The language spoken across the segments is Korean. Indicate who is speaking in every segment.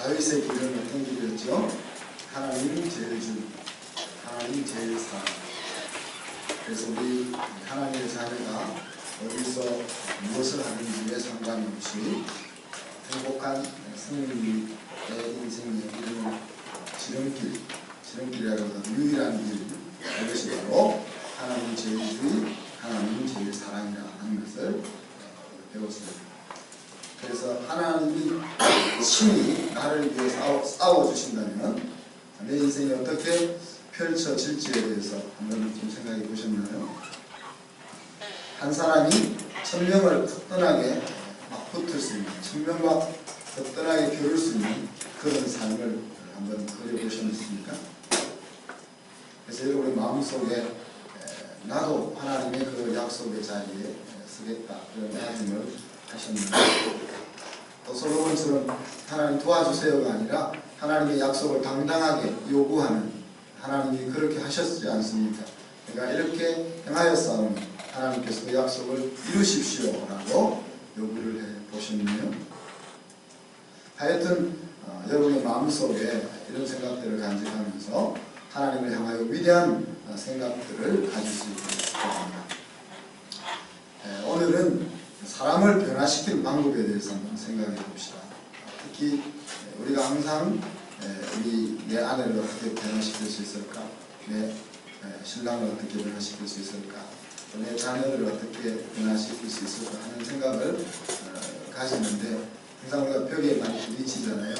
Speaker 1: 다윗의 길은 어떤 길이었죠? 하나님 제일 주, 하나님 제일 사랑. 그래서 우리 하나님의 자녀가 어디서 무엇을 하는지에 상관없이 행복한 성인의 인생의 이루는 지름길이라고 하는 유일한 길, 그것이 바로 하나님 제일주의, 하나님 제일 사랑이라 하는 것을 배웠습니다. 그래서 하나님이 친히 나를 위해 싸워주신다면 내 인생이 어떻게 펼쳐질지에 대해서 한번 좀 생각해 보셨나요? 한 사람이 1000명을 거뜬하게 막 붙을 수 있는, 1000명과 거뜬하게 겨룰 수 있는 그런 삶을 한번 그려보셨습니까? 그래서 여러분의 마음속에 나도 하나님의 그 약속의 자리에 서겠다 그런 다짐을 하셨는데, 또 솔로몬처럼 하나님 도와주세요가 아니라 하나님의 약속을 당당하게 요구하는, 하나님이 그렇게 하셨지 않습니까? 그러니까 이렇게 행하였사오니 하나님께서 그 약속을 이루십시오라고 요구를 해보셨네요. 하여튼 여러분의 마음속에 이런 생각들을 간직하면서 하나님을 향하여 위대한 생각들을 가질 수 있을 겁니다. 오늘은 사람을 변화시키는 방법에 대해서 한번 생각해 봅시다. 특히 우리가 항상 내 아내를 어떻게 변화시킬 수 있을까? 내 신랑을 어떻게 변화시킬 수 있을까? 내 자녀를 어떻게 변화시킬 수 있을까 하는 생각을 가지는데 항상 우리가 벽에 많이 부딪히잖아요.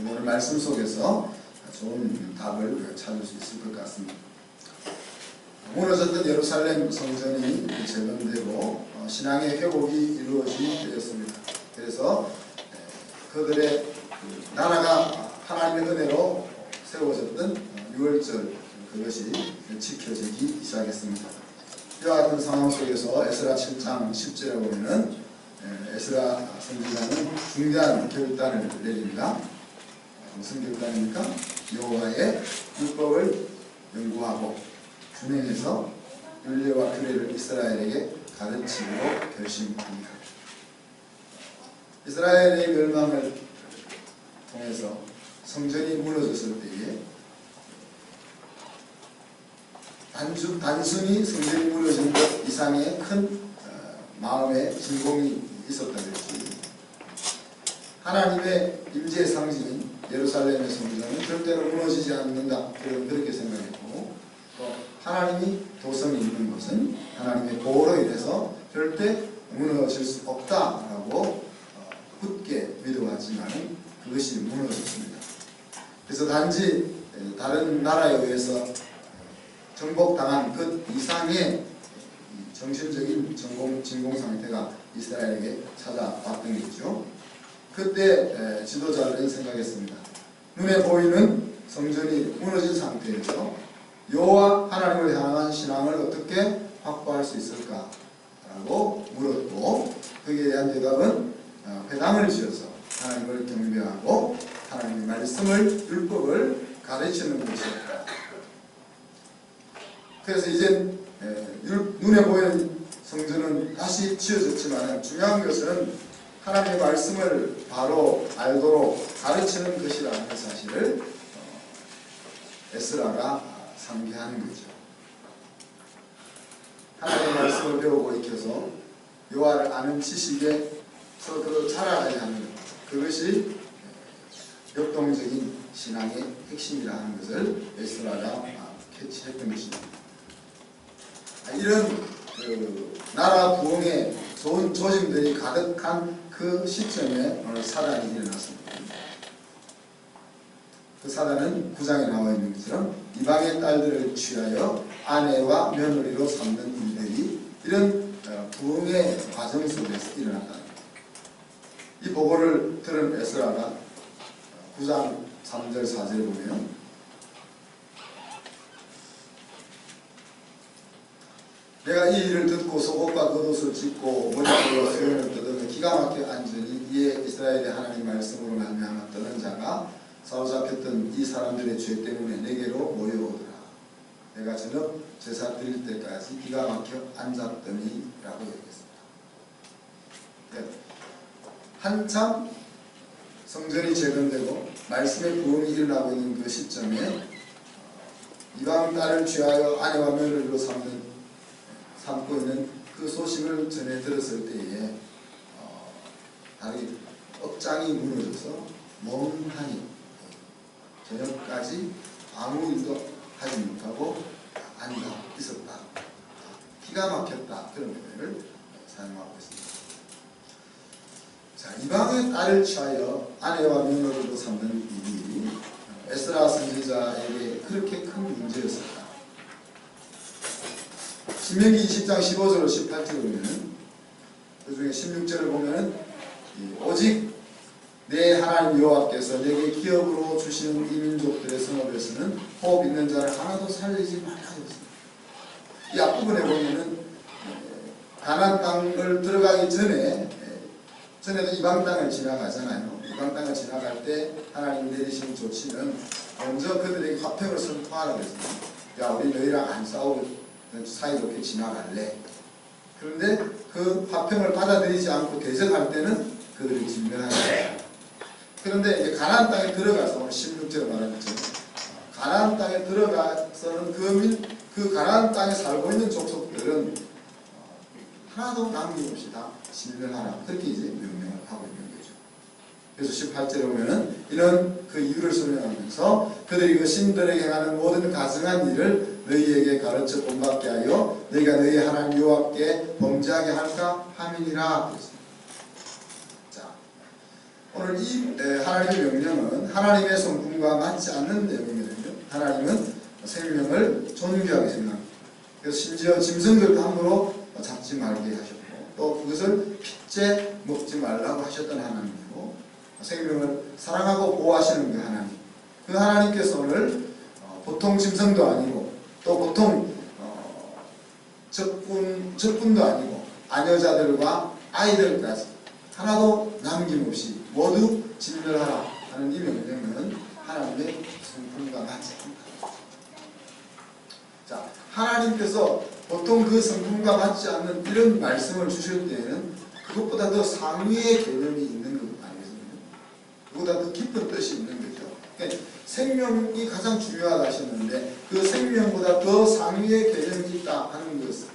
Speaker 1: 오늘 말씀 속에서 좋은 답을 찾을 수 있을 것 같습니다. 무너졌던 예루살렘 성전이 재건되고 신앙의 회복이 이루어지었습니다. 그래서 그들의 나라가 하나님의 은혜로 세워졌던 6월절 그것이 지켜지기 시작했습니다. 이와 같은 상황 속에서 에스라 7장 10절에 보면은 에스라 선지자는 중대한 결단을 내립니다. 무슨 결단입니까? 여호와의 율법을 연구하고 준행해서 율례와 규례를 이스라엘에게 가르치기로 결심합니다. 이스라엘의 멸망을 통해서 성전이 무너졌을 때에 단순히 성전이 무너진 것 이상의 큰 마음의 진공이 있었다 그랬지. 하나님의 임재의 상징인 예루살렘의 성전은 절대로 무너지지 않는다. 그렇게 생각했고, 또 하나님이 도성이 있는 것은 하나님의 보호로 인해서 절대 무너질 수 없다라고 굳게 믿어왔지만 그것이 무너졌습니다. 그래서 단지 다른 나라에 의해서 정복당한 그 이상의 정신적인 진공 상태가 이스라엘에게 찾아왔던 것이죠. 그때 지도자들은 생각했습니다. 눈에 보이는 성전이 무너진 상태에서 여호와 하나님을 향한 신앙을 어떻게 확보할 수 있을까라고 물었고, 거기에 대한 대답은 회당을 지어서 하나님을 경배하고 하나님의 말씀을, 율법을 가르치는 것이었다. 그래서 이제 눈에 보이는 성전은 다시 지어졌지만 중요한 것은 하나님의 말씀을 바로 알도록 가르치는 것이라는 사실을 에스라가 상기하는 거죠. 하나님의 말씀을 배우고 익혀서 여호와를 아는 지식에 서로 자라야 하는 것, 그것이 역동적인 신앙의 핵심이라 하는 것을 에스라가 캐치했던 것입니다. 이런 나라 부흥의 좋은 조짐들이 가득한 그 시점에 오늘 사단이 일어났습니다. 그 사단은 9장에 나와 있는 것처럼 이방의 딸들을 취하여 아내와 며느리로 삼는 일들이 이런 부흥의 과정 속에서 일어났다는 겁니다. 이 보고를 들은 에스라가 9장 3절 4절에 보면 내가 이 일을 듣고 속옷과 겉옷을 찢고 머리털로 수염을 뜯으며 기가 막혀 앉으니 이에 이스라엘의 하나님 말씀으로 말미암아 떠는 자가 사로잡혔던 이 사람들의 죄 때문에 내게로 모여오더라. 내가 저녁 제사 드릴 때까지 기가 막혀 앉았더니 라고 얘기했습니다. 한참 성전이 재건되고 말씀의 부흥이 일어나고 있는 그 시점에 이방 딸을 취하여 아내와 며느리로 삼고 있는 그 소식을 전해 들었을 때에 다리 억장이 무너져서 멍하니 저녁까지 아무 일도 하지 못하고 앉아 있었다. 기가 막혔다. 그런 표현을 사용하고 있습니다. 자, 이방의 딸을 취하여 아내와 며느리로 삼는 일이 에스라 선지자에게 그렇게 큰 문제였었다. 신명기 20장 15절로 18절을 보면 그 중에 16절을 보면 오직 내 하나님 여호와께서 내게 기업으로 주시는 이 민족들의 성읍에서는 호흡 있는 자를 하나도 살리지 말라 했습니다. 이 앞부분에 보면은 가나안 땅을 들어가기 전에도 이방 땅을 지나가잖아요. 이방 땅을 지나갈 때 하나님 내리신 조치는 먼저 그들에게 화평을 선포하라고 했습니다. 야, 우리 너희랑 안 싸우고 사이좋게 지나갈래. 그런데 그 화평을 받아들이지 않고 대적할 때는 그들이 진멸하는 거예요. 그런데 이제 가나안 땅에 들어가서 오늘 16절에 말한 것처럼 가나안 땅에 들어가서는 그 가나안 땅에 살고 있는 족속들은 하나도 남김없이 다 진멸하라. 그렇게 이제 명령을 하고 있는 거죠. 그래서 18절에 보면은 이런 그 이유를 설명하면서 그들이 그 신들에게 행하는 모든 가증한 일을 너희에게 가르쳐 본받게 하여 너희가 너희 하나님 여호와께 범죄하게 할까 함이니라. 자, 오늘 이 하나님의 명령은 하나님의 성품과 맞지 않는 내용이거든요. 하나님은 생명을 존귀하게 생각합니다. 그래서 심지어 짐승들도 함부로 잡지 말게 하셨고 또 그것을 핏째 먹지 말라고 하셨던 하나님이고 생명을 사랑하고 보호하시는 그 하나님, 그 하나님께서 오늘 보통 짐승도 아니고 또 보통 적군도 아니고 아녀자들과 아이들까지 하나도 남김없이 모두 진멸하라 하는 이 명령은 하나님의 성품과 맞지 않다. 자, 하나님께서 보통 그 성품과 맞지 않는 이런 말씀을 주실 때에는 그것보다 더 상위의 개념이 있는 것 아니겠습니까? 그보다 더 깊은 뜻이 있는 거죠. 그러니까 생명이 가장 중요하다 하셨는데 그 생명보다 더 상위의 개념이 있다 하는 것을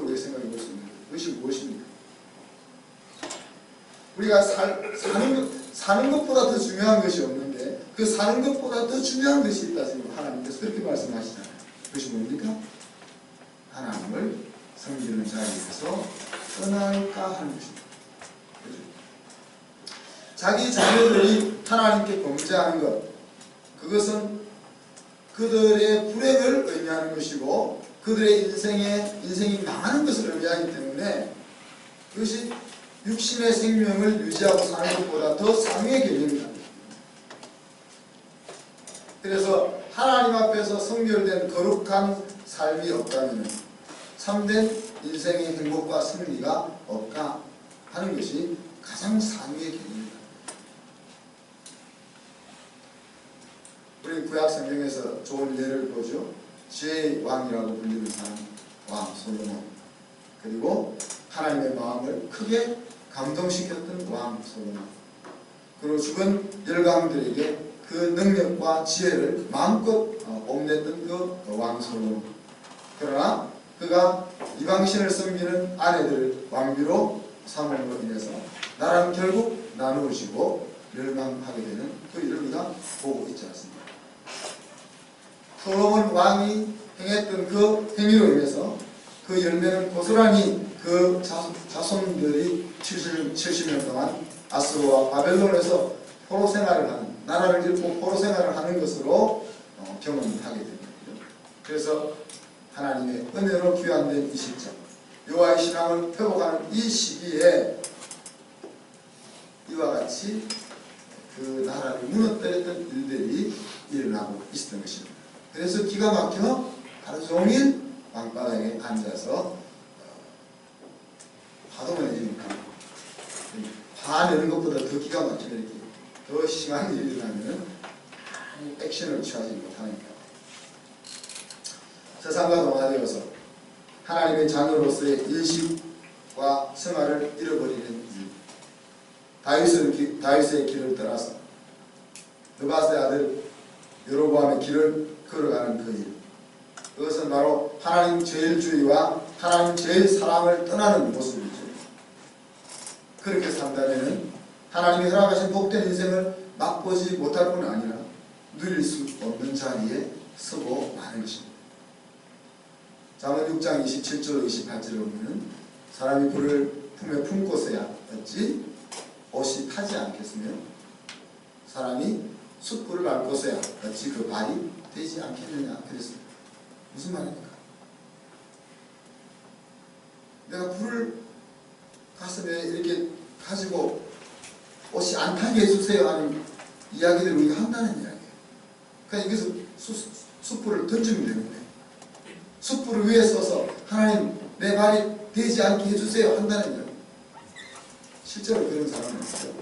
Speaker 1: 우리가 생각해 볼 수 있는 거예요. 그것이 무엇입니까? 우리가 사는 것보다 더 중요한 것이 없는데 그 사는 것보다 더 중요한 것이 있다 지금 하나님께서 그렇게 말씀하시잖아요. 그것이 뭡니까? 하나님을 섬기는 자리에서 떠날까 하는 것입니다. 그렇죠? 자기 자녀들이 하나님께 범죄하는 것, 그것은 그들의 불행을 의미하는 것이고 그들의 인생이 망하는 것을 의미하기 때문에 그것이 육신의 생명을 유지하고 사는 것보다 더 상위의 개념이다. 그래서 하나님 앞에서 성결된 거룩한 삶이 없다면 참된 인생의 행복과 승리가 없다 하는 것이 가장 상위의 개념입니다. 우리 구약 성경에서 좋은 예를 보죠. 지혜의 왕이라고 불리는 사람, 왕 솔로몬. 그리고 하나님의 마음을 크게 감동시켰던 왕 솔로몬. 그리고 죽은 열강들에게 그 능력과 지혜를 마음껏 뽐냈던 그 왕 솔로몬. 그러나 그가 이방신을 섬기는 아내들을 왕비로 삼음으로 인해서 나라는 결국 나누어지고 멸망하게 되는 그 일을 우리가 보고 있지 않습니까? 솔로몬 왕이 행했던 그 행위로 인해서 그 열매는 고스란히 그 자손들이 70년 동안 아수르와 바벨론에서 포로 생활을 하는, 나라를 잃고 포로 생활을 하는 것으로 경험하게 됩니다. 그래서 하나님의 은혜로 귀환된 이 시점, 여호와의 신앙을 회복하는 이 시기에 이와 같이 그 나라를 무너뜨렸던 일들이 일어나고 있었던 것입니다. 그래서 기가 막혀 하루 종일 방바닥에 앉아서 화도 내니까 화 내는 것보다 더 기가 막히게 이렇게 더 심한 일이 일어나면 액션을 취하지 못하니까 세상과 동화되어서 하나님의 자녀로서의 인식과 생활을 잃어버리는 일, 다윗의 길을 떠나서 느바스의 아들 여로보암의 길을 걸어가는 그 일, 그것은 바로 하나님 제일주의와 하나님 제일사랑을 떠나는 모습이죠. 그렇게 산다면 하나님이 허락하신 복된 인생을 맛보지 못할 뿐 아니라 누릴 수 없는 자리에 서고 마는 것입니다. 잠언 6장 27절 28절에 보면 사람이 불을 품에 품고서야 어찌 옷이 타지 않겠으며 사람이 숯불을 밟고서야 어찌 그 발이 되지 않겠느냐 그랬습니다. 무슨 말입니까? 내가 불을 가슴에 이렇게 가지고 옷이 안 타게 해주세요 하는 이야기들을 우리가 한다는 이야기예요. 그러니까 여기서 숯불을 던지면 되는데 숯불을 위에 서서 하나님 내 발이 되지 않게 해주세요 한다는 이야기. 실제로 그런 사람은 있어요.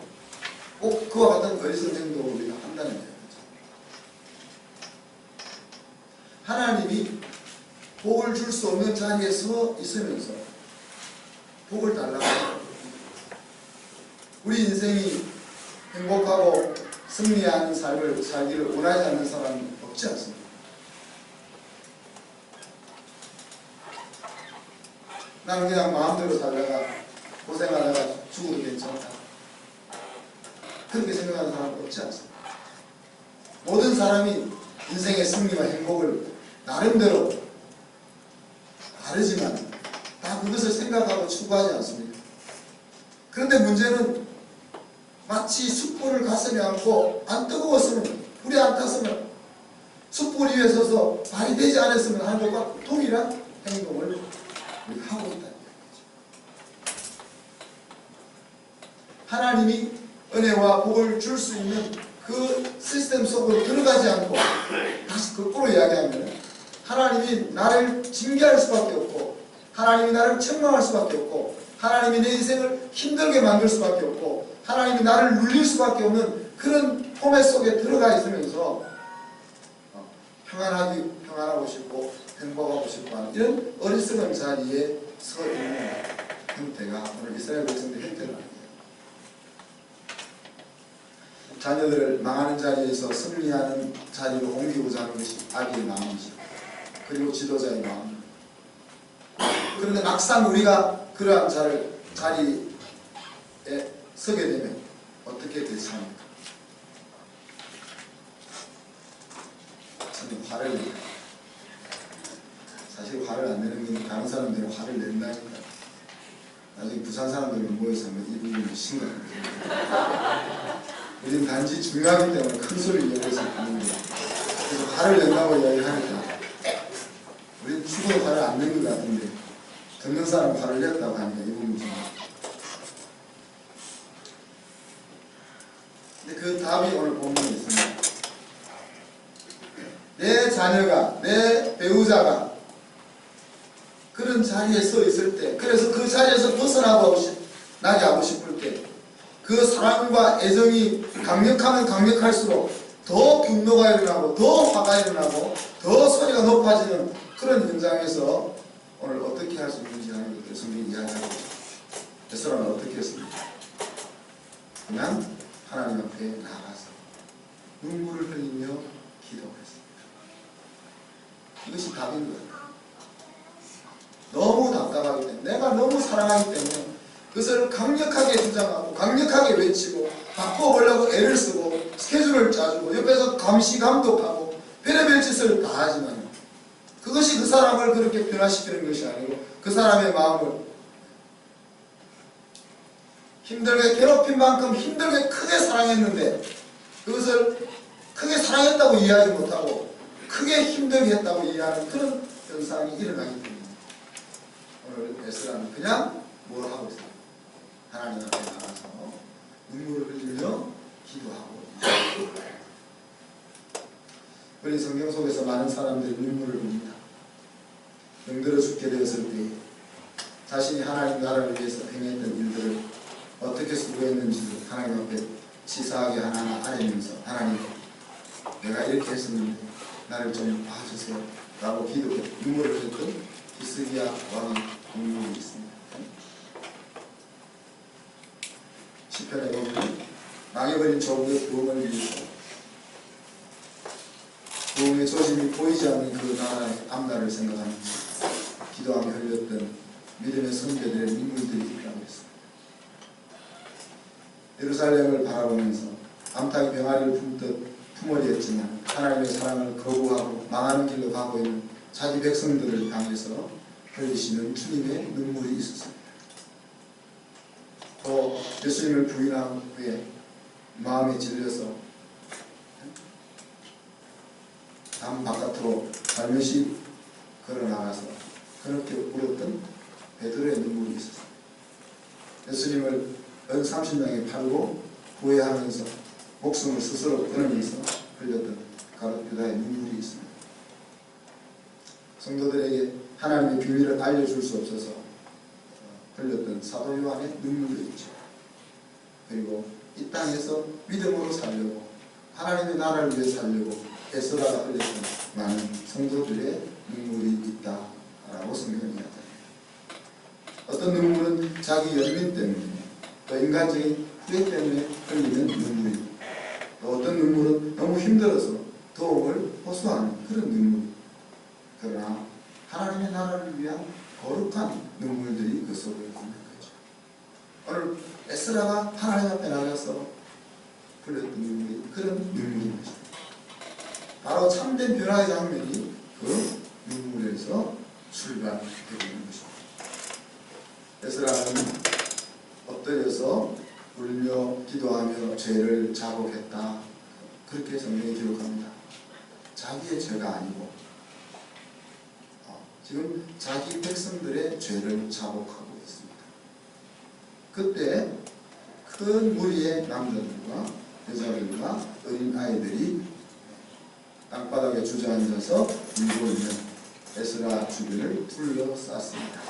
Speaker 1: 꼭 그와 같은 어리석은 행동을 우리가 한다는 이야기죠. 하나님이 복을 줄 수 없는 자리에 서 있으면서 복을 달라고 해요. 우리 인생이 행복하고 승리하는 삶을 살기를 원하지 않는 사람은 없지 않습니다. 나는 그냥 마음대로 살다가 고생하다가 죽어도 괜찮다, 그렇게 생각하는 사람은 없지 않습니다. 모든 사람이 인생의 승리와 행복을 나름대로 다르지만 다 그것을 생각하고 추구하지 않습니다. 그런데 문제는 마치 숯불을 가슴에 안고 안 뜨거웠으면, 불이 안 탔으면, 숯불 위에 서서 발이 되지 않았으면 하는 것과 동일한 행동을 우리가 하고 있다는 얘기죠. 하나님이 은혜와 복을 줄 수 있는 그 시스템 속으로 들어가지 않고 다시 거꾸로 이야기하면 하나님이 나를 징계할 수밖에 없고 하나님이 나를 책망할 수밖에 없고 하나님이 내 인생을 힘들게 만들 수밖에 없고 하나님이 나를 눌릴 수밖에 없는 그런 포맷 속에 들어가 있으면서 평안하고 싶고 행복하고 싶고 하는 이런 어리석은 자리에 서 있는 형태가 오늘 이스라엘 백성들의 형태를 아니에요. 자녀들을 망하는 자리에서 승리하는 자리로 옮기고자 하는 것이 아기의 마음이죠. 그리고 지도자의 마음. 그런데 막상 우리가 그러한 자리에 서게 되면 어떻게 대처합니까? 저는 화를 내요. 사실 화를 안 내는 게 다른 사람들은 화를 낸다니까. 나중에 부산 사람들은 모여서 이 부분이 심각해요. 우리는 단지 중요하기 때문에 큰 소리를 내면서 하는 거예요. 그래서 화를 낸다고 이야기하니까 우리는 죽어도 화를 안 낸 것 같은데 듣는 사람은 화를 냈다고 하니까 이 부분이 좀. 근데 그 답이 오늘 본문에 있습니다. 내 자녀가, 내 배우자가 그런 자리에 서 있을 때, 그래서 그 자리에서 벗어나게 하고 싶을 때, 그 사랑과 애정이 강력하면 강력할수록 더 분노가 일어나고, 더 화가 일어나고, 더 소리가 높아지는 그런 현장에서 오늘 어떻게 할 수 있는지 하는 것들을 성경이 이야기하고 있습니다. 베스라는 어떻게 했습니까? 그냥 하나님 앞에 나가서 눈물을 흘리며 기도했습니다. 이것이 답인 거예요. 너무 답답하기 때문에, 내가 너무 사랑하기 때문에 그것을 강력하게 주장하고 강력하게 외치고 바꿔보려고 애를 쓰고 스케줄을 짜주고 옆에서 감시 감독하고 별의별 짓을 다 하지만 그것이 그 사람을 그렇게 변화시키는 것이 아니고 그 사람의 마음을 힘들게 괴롭힌 만큼 힘들게 크게 사랑했는데 그것을 크게 사랑했다고 이해하지 못하고 크게 힘들게 했다고 이해하는 그런 현상이 일어나기 때문에 오늘 에스라는 그냥 뭘 하고 있어요? 하나님 앞에 나가서 눈물을 흘리며 기도하고 우리 성경 속에서 많은 사람들이 눈물을 흘립니다. 병들어 죽게 되었을 때 자신이 하나님 나라를 위해서 행했던 일들을 어떻게 수고했는지를 하나님 앞에 치사하게 하나하나 아뢰면서 하나님 내가 이렇게 했었는데 나를 좀 봐주세요 라고 기도해 눈물을 흘렸던 히스기야 왕의 눈물이 있습니다. 시편에 보면 망해버린 조국의 부흥을 위해서 부흥의 조짐이 보이지 않는 그 나라의 앞날을 생각하면서 기도하며 흘렸던 믿음의 선배들의 눈물들이 있다고 했습니다. 예루살렘을 바라보면서 암탉이 병아리를 품듯 품으려 했지만 하나님의 사랑을 거부하고 망하는 길로 가고 있는 자기 백성들을 향해서 흘리시는 주님의 눈물이 있었습니다. 또 예수님을 부인한 후에 마음에 질려서 담 바깥으로 살며시 걸어나가서 그렇게 울었던 베드로의 눈물이 있었습니다. 예수님을 은 30명에 팔고 후회하면서 목숨을 스스로 끊으면서 흘렸던 가룟 유다의 눈물이 있습니다. 성도들에게 하나님의 비밀을 알려줄 수 없어서 흘렸던 사도 요한의 눈물도 있죠. 그리고 이 땅에서 믿음으로 살려고 하나님의 나라를 위해 살려고 애써다가 흘렸던 많은 성도들의 눈물이 있다라고 성경은 이야기합니다. 어떤 눈물은 자기 연민 때문에 또 인간적인 후회 때문에 흘리는 눈물이고 또 어떤 눈물은 너무 힘들어서 도움을 호소하는 그런 눈물. 그러나 하나님의 나라를 위한 거룩한 눈물들이 그 속에 있는 거죠. 오늘 에스라가 하나님 앞에 나가서 흘렸던 눈물이 그런 눈물인 것입니다. 바로 참된 변화의 장면이 그 눈물에서 출발되고 있는 것입니다. 에스라는 엎드려서 울며 기도하며 죄를 자복했다. 그렇게 성경이 기록합니다. 자기의 죄가 아니고 지금 자기 백성들의 죄를 자복하고 있습니다. 그때 큰 무리의 남자들과 여자들과 어린 아이들이 땅바닥에 주저앉아서 울고 있는 에스라 주변을 둘러쌌습니다.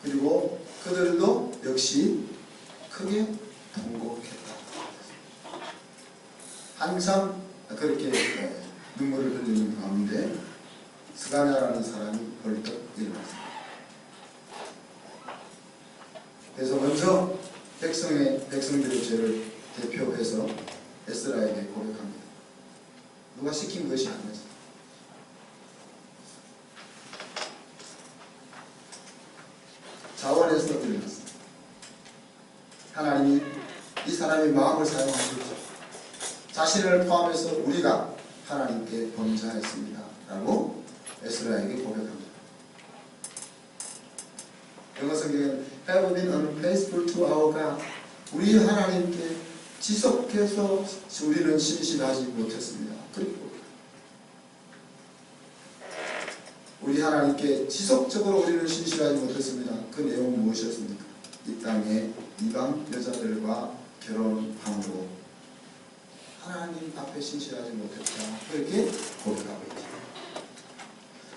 Speaker 1: 그리고 그들도 역시 크게 통곡했다. 항상 그렇게 눈물을 흘리는 가운데 스가랴라는 사람이 벌떡 일어났습니다. 그래서 먼저 백성들의 죄를 대표해서 에스라에게 고백합니다. 누가 시킨 것이 아니었습니다. 자원에서 일어났습니다. 하나님이 이 사람의 마음을 사용하셨죠. 자신을 포함해서 우리가 하나님께 범죄하였습니다 라고 에스라에게 고백합니다. 영어 성경에는 have been unfaithful to our God. 우리 하나님께 지속해서 우리는 신실하지 못했습니다. 그리고 우리 하나님께 지속적으로 우리는 신실하지 못했습니다. 그 내용은 무엇이었습니까? 이 땅의 이방 여자들과 결혼함으로 하나님 앞에 신실하지 못했다. 그렇게 고백하고 있죠.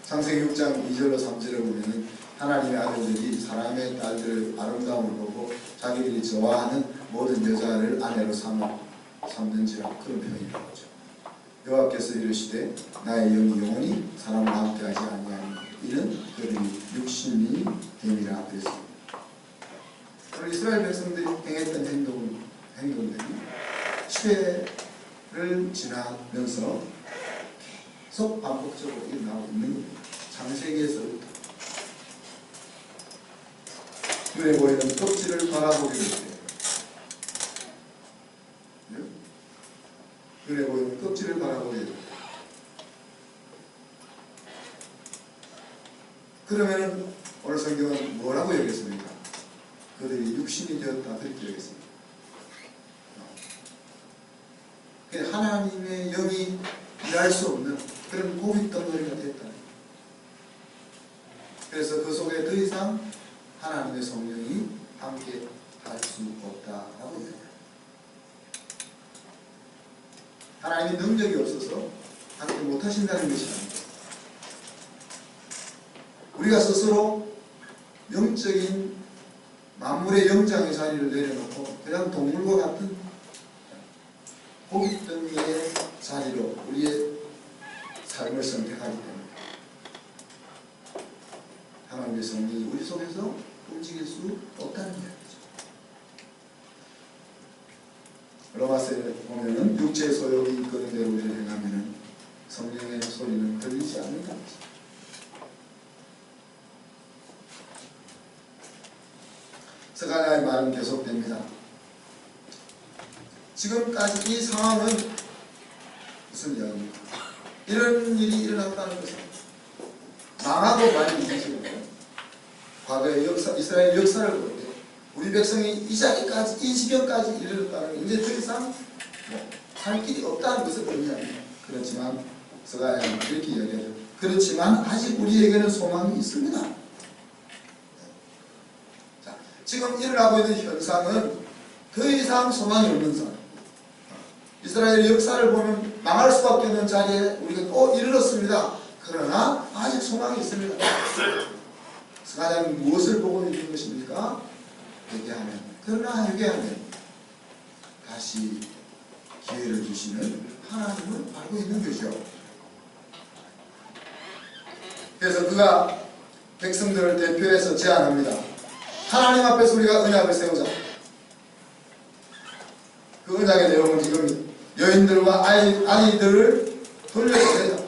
Speaker 1: 창세기 6장 2절로 3절을 보면 하나님의 아들들이 사람의 딸들의 아름다움을 보고 자기들이 좋아하는 모든 여자를 아내로 삼는지라 그런 표현이 나오죠. 여호와께서 이르시되 나의 영이 영원히 사람과 함께하지 아니하니 이는 그들이 육신이 됨이라 그랬습니다. 오늘 이스라엘 백성들이 행했던 행동들이 시대를 지나면서 계속 반복적으로 일어나고 있는 겁니다. 창세기에서부터 눈에 보이는 껍질을 바라보게 될 때, 눈에 보이는 껍질을 바라보게 될 때, 그러면 오늘 성경은 뭐라고 여겼습니까? 그들이 육신이 되었다 그렇게 여겼습니다. 하나님의 영이 일할 수 없는 그런 고립 덩어리가 됐다. 그래서 그 속에 더 이상 하나님의 성령이 함께 할 수 없다라고 얘기합니다. 하나님의 능력이 없어서 함께 못하신다는 것이 아닙니다. 우리가 스스로 영적인 만물의 영장의 자리를 내려놓고 그냥 동물과 같은 고깃덩이의 자리로 우리의 삶을 선택하기 때문에 방법의 성령이 우리 속에서 움직일 수 없다는 이야기죠. 로마서에 보면은 육체의 소욕이 이끄는 대로 우리를 행하면은 성령의 소리는 들리지 않는다는 것입니다. 스가랴의 말은 계속됩니다. 지금까지 이 상황은 무슨 이야기입니까? 이런 일이 일어났다는 것은 망하고 말이 이기시고 과거의 역사, 이스라엘 역사를 볼 때 우리 백성이 이 자리까지, 이 지경까지 이르렀다는 게 이제 더 이상 살 길이 없다는 것을 의미합니다. 그렇지만 스가랴는 이렇게 이야기하죠. 그렇지만 아직 우리에게는 소망이 있습니다. 자, 지금 일어나고 있는 현상은 더 이상 소망이 없는 상황. 이스라엘 역사를 보면 망할 수밖에 없는 자리에 우리가 또 이르렀습니다. 그러나 아직 소망이 있습니다. 스가랴는 무엇을 보고 있는 것입니까? 회개하면, 그러나 회개하면 다시 기회를 주시는 하나님을 알고 있는 거죠. 그래서 그가 백성들을 대표해서 제안합니다. 하나님 앞에서 우리가 언약을 세우자. 그 언약의 내용은 이겁니다. 여인들과 아이들을 돌려보내자.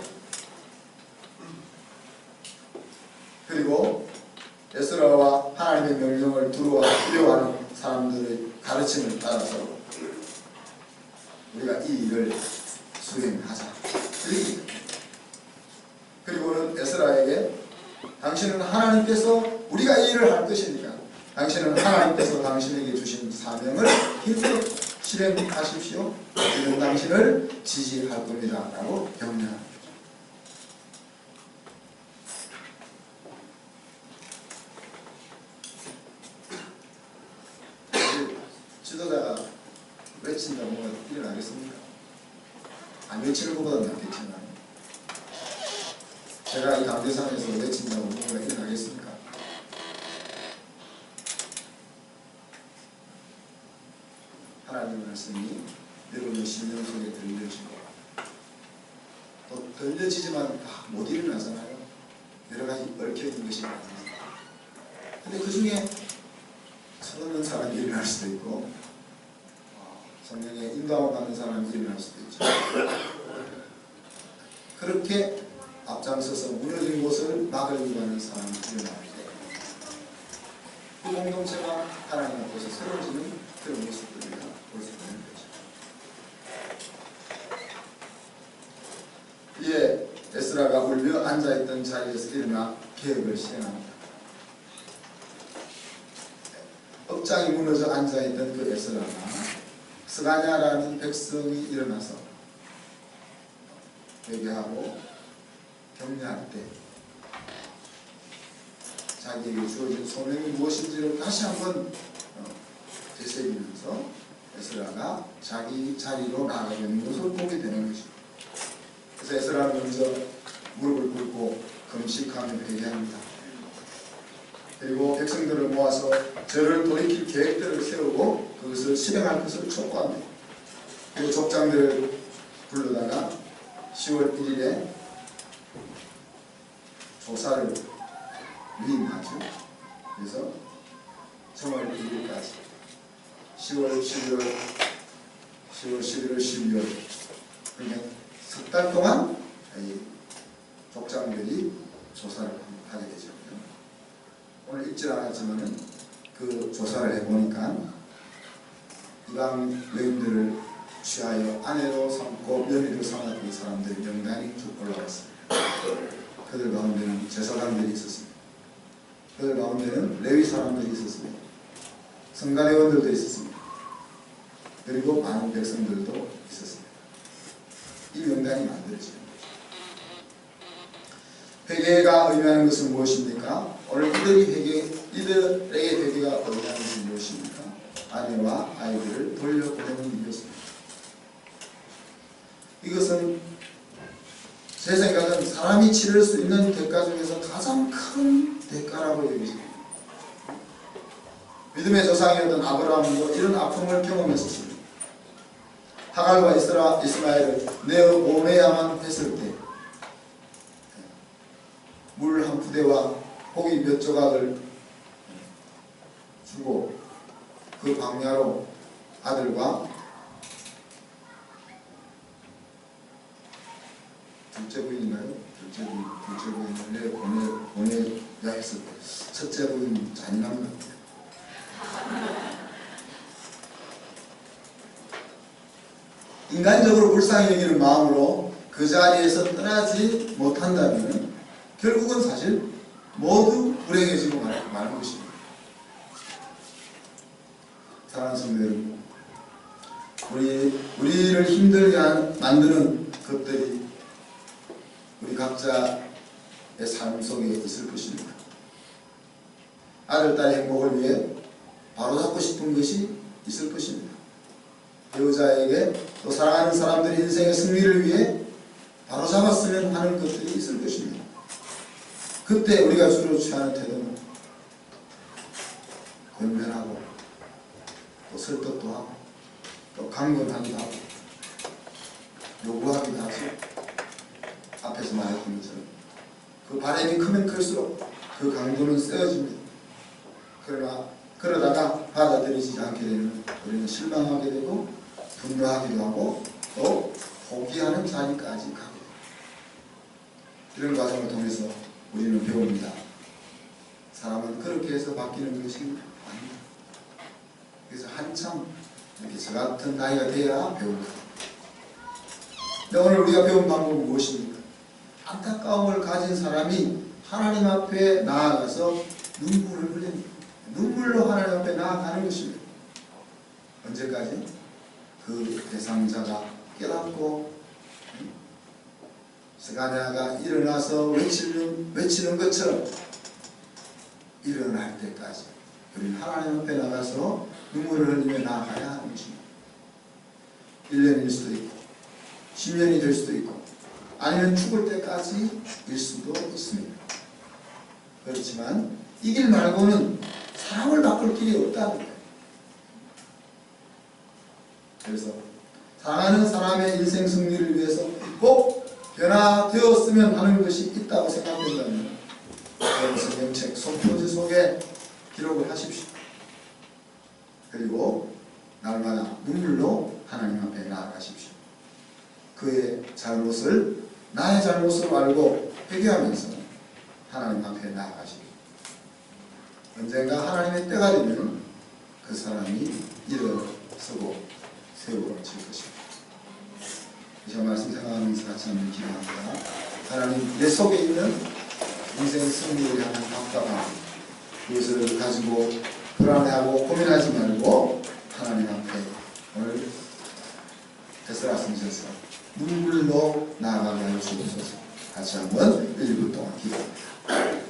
Speaker 1: 그리고 에스라와 하나님의 명령을 두려워하는 사람들의 가르침을 따라서 우리가 이 일을 수행하자. 그리고는 에스라에게 당신은 하나님께서 우리가 이 일을 할 것이니까 당신은 하나님께서 당신에게 주신 사명을 힘써 실행하십시오. 우리는 당신을 지지할 겁니다. 라고 격려합니다. 지도자가 외친다고 뭐가 일어나겠습니까? 안 외치는 것보다 낫겠지만 제가 이 강대상에서 외친다고 뭐가 일어나겠습니까? 하나님의 말씀이 여러분의 심령 속에 들려지고 또 들려지지만 못 일어나잖아요. 여러 가지 얽혀있는 것이 많습니다. 근데 그 중에 서없는 사람이 일어날 수도 있고 성령의 인도함을 받는 사람이 일어날 수도 있죠. 그렇게 앞장서서 무너진 곳을 막을 위하는 사람이 일어날 때 그 공동체가 하나님 앞에서 세워지는 그런 모습들을 볼 수 있는 거죠. 이에 에스라가 울며 앉아있던 자리에서 일어나 계획을 실행합니다. 업장이 무너져 앉아있던 그 에스라가 스가랴라는 백성이 일어나서 회개하고 격려할 때 자기에게 주어진 소명이 무엇인지를 다시 한번 되새기면서 에스라가 자기 자리로 나가고 있는 것을 보게 되는 것입니다. 그래서 에스라는 먼저 무릎을 꿇고 금식하며 회개합니다. 그리고 백성들을 모아서 저를 돌이킬 계획들을 세우고 그것을 실행할 것을 촉구합니다. 그리고 족장들을 불러다가 10월 1일에 조사를 위임하죠. 그래서 3월 1일까지 10월, 11월, 12월 그러니까 석 달 동안 이 족장들이 조사를 하게 되죠. 오늘 읽지 않았지만은 그 조사를 해보니까 이방 여인들을 취하여 아내로 삼고 며느리로 삼았던 사람들이 명단이 쭉 올라왔습니다. 그들 가운데는 제사장들이 있었습니다. 그들 가운데는 레위 사람들이 있었습니다. 성가대원들도 있었습니다. 그리고 많은 백성들도 있었습니다. 이 명단이 만들어집니다. 회개가 의미하는 것은 무엇입니까? 오늘 이들에게 회개가 의미하는 것은 무엇입니까? 아내와 아이들을 돌려보내는 이것입니다. 이것은 제 생각은 사람이 치를 수 있는 대가 중에서 가장 큰 대가라고 여기집니다. 믿음의 조상이었던 아브라함도 이런 아픔을 경험했었습니다. 하갈과 이스마엘을 내어 보내야만 했을 때 물 한 부대와 고기 몇 조각을 주고 그 광야로 아들과 둘째 부인인가요? 둘째 부인을 보내야 했을 때 첫째 부인 잔인한 것 같아요. 인간적으로 불쌍히 여기는 마음으로 그 자리에서 떠나지 못한다면 결국은 사실 모두 불행해지고 마는 것입니다. 사랑하는 성도 여러분, 우리를 힘들게 만드는 것들이 우리 각자의 삶 속에 있을 것입니다. 아들, 딸의 행복을 위해 바로잡고 싶은 것이 있을 것입니다. 배우자에게 또 사랑하는 사람들의 인생의 승리를 위해 바로잡았으면 하는 것들이 있을 것입니다. 그때 우리가 주로 취하는 태도는 권면하고 또 설득도 하고 또 강권하기도 하고 요구하기도 하죠. 앞에서 말했던 것처럼 그 바람이 크면 클수록 그 강도는 세워집니다. 그러다가 받아들이지 않게 되면 우리는 실망하게 되고 분노하기도 하고 또 포기하는 자리까지 가게 됩니다. 이런 과정을 통해서 우리는 배웁니다. 사람은 그렇게 해서 바뀌는 것이 아닙니다. 그래서 한참 이렇게 저 같은 나이가 돼야 배웁니다. 근데 오늘 우리가 배운 방법은 무엇입니까? 안타까움을 가진 사람이 하나님 앞에 나아가서 눈물을 흘립니다. 눈물로 하나님 앞에 나아가는 것입니다. 언제까지? 그 대상자가 깨닫고 스가랴가 일어나서 외치는 것처럼 일어날 때까지 우리는 하나님 앞에 나가서 눈물을 흘리며 나아가야 하는 것입니다. 1년일 수도 있고 10년이 될 수도 있고 아니면 죽을 때까지일 수도 있습니다. 그렇지만 이 길 말고는 사람을 바꿀 길이 없다는 거예요. 그래서 사랑하는 사람의 인생 승리를 위해서 꼭 변화되었으면 하는 것이 있다고 생각된다면 성경책 손표지 속에 기록을 하십시오. 그리고 날마다 눈물로 하나님 앞에 나아가십시오. 그의 잘못을 나의 잘못으로 알고 회개하면서 하나님 앞에 나아가십시오. 언젠가 하나님의 때가 되면 그 사람이 일어서고 세워질 것입니다. 제가 말씀 생각하면서 같이 한번 기도합니다. 하나님, 내 속에 있는 인생 승리를 향한 답답함, 그것을 가지고 불안해하고 고민하지 말고 하나님 앞에 오늘 되살아서셔서 눈물로 나아가게 하여 주옵소서. 같이 한번 1분 동안 기도합니다.